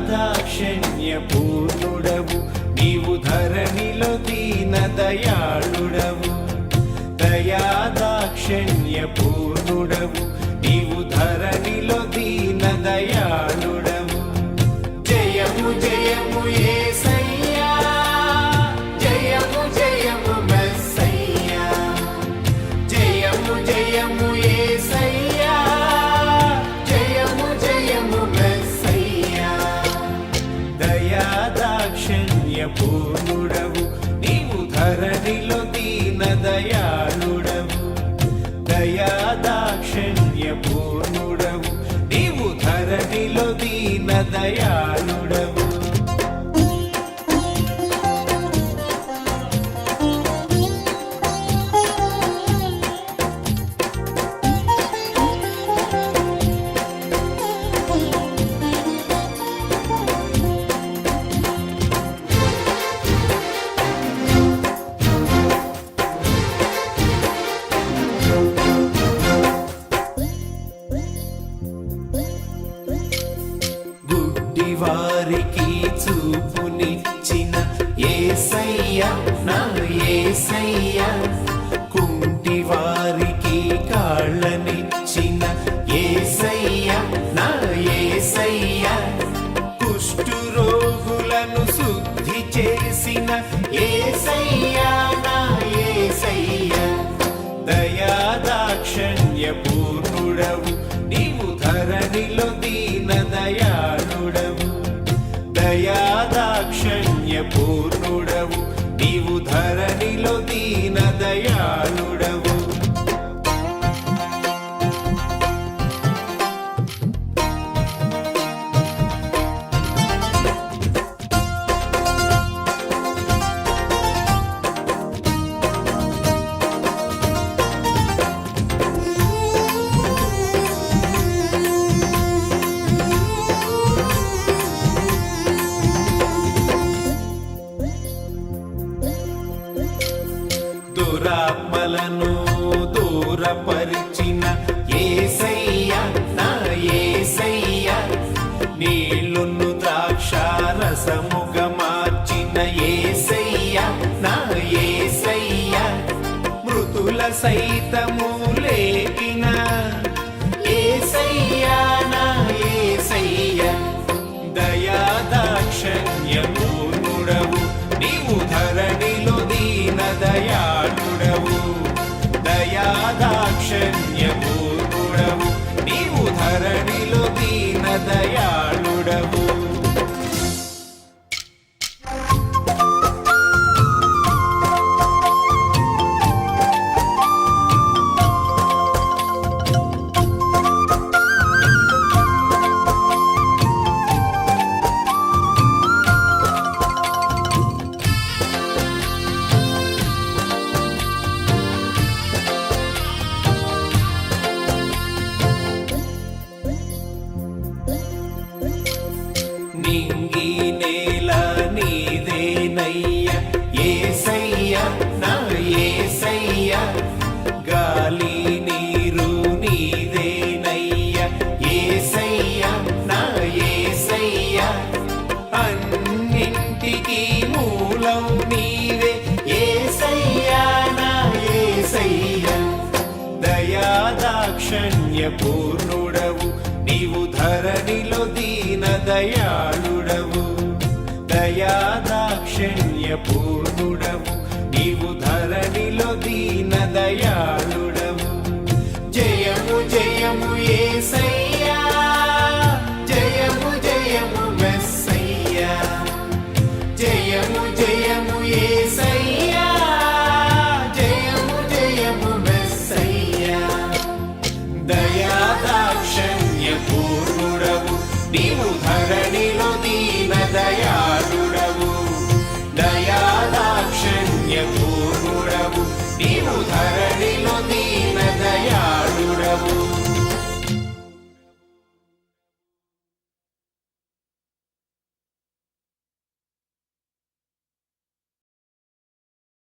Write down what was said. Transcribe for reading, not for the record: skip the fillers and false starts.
దాక్షిణ్య పూర్ణుడవు నీవు ధరణిలో దీన దయాళుడవు దయా దాక్షిణ్య పూర్ణుడవు నీవు ధరణిలో దీన దయాళుడవు జయము జయము యేసయ్యా జయము జయము మెస్సయ్యా జయము జయము యేసయ్యా జయము జయము మెస్సయ్యా దయా దాక్షిణ్య పూర్ణుడవు నీవు ధరణిలో దీన దయాళుడవు దయా దాక్షిణ్య పూర్ణుడవు నీవు ధరణిలో దీన దయాళుడవు వారికి చూపునిచ్చిన యేసయ్యా నా యేసయ్యా కుంటి వారికి కాళ్ళనిచ్చిన యేసయ్యా నా యేసయ్యా కుష్టు రోగులను శుద్ధి చేసిన యేసయ్యా నా యేసయ్యా దయా దాక్షిణ్య పూర్ణుడవు నీవు ధరణిలో దీన దయాళుడవు దయా దాక్షిణ్య పూర్ణుడవు నీవు ధరణిలో దీన దయాళుడవు దురాత్మలను దూరపరిచిన యేసయ్యా నా యేసయ్యా నీళ్లును ద్రాక్షారసముగా మార్చిన యేసయ్యా నా యేసయ్యా మృతుల సైతము లేపిన యేసయ్యా నా యేసయ్యా దయా దాక్షిణ్య పూర్ణుడవు నీవు ధరణిలో దీన దయాళుడవు దయా దాక్షిణ్య పూర్ణుడవు నీవు ధరణిలో దీన దయాళుడవు నింగి నేల నీదేనయ్యా యేసయ్యా నా యేసయ్యా గాలి నీరు నీదేనయ్యా యేసయ్యా నా యేసయ్యా అన్నింటికీ మూలం నీవే యేసయ్యా నా యేసయ్యా దయా దాక్షిణ్య పూర్ణుడవు నీవు ధరణిలో దీన దయాళుడవు దయా దాక్షిణ్య పూర్ణుడవు నీవు ధరణిలో దీన దయాళుడవు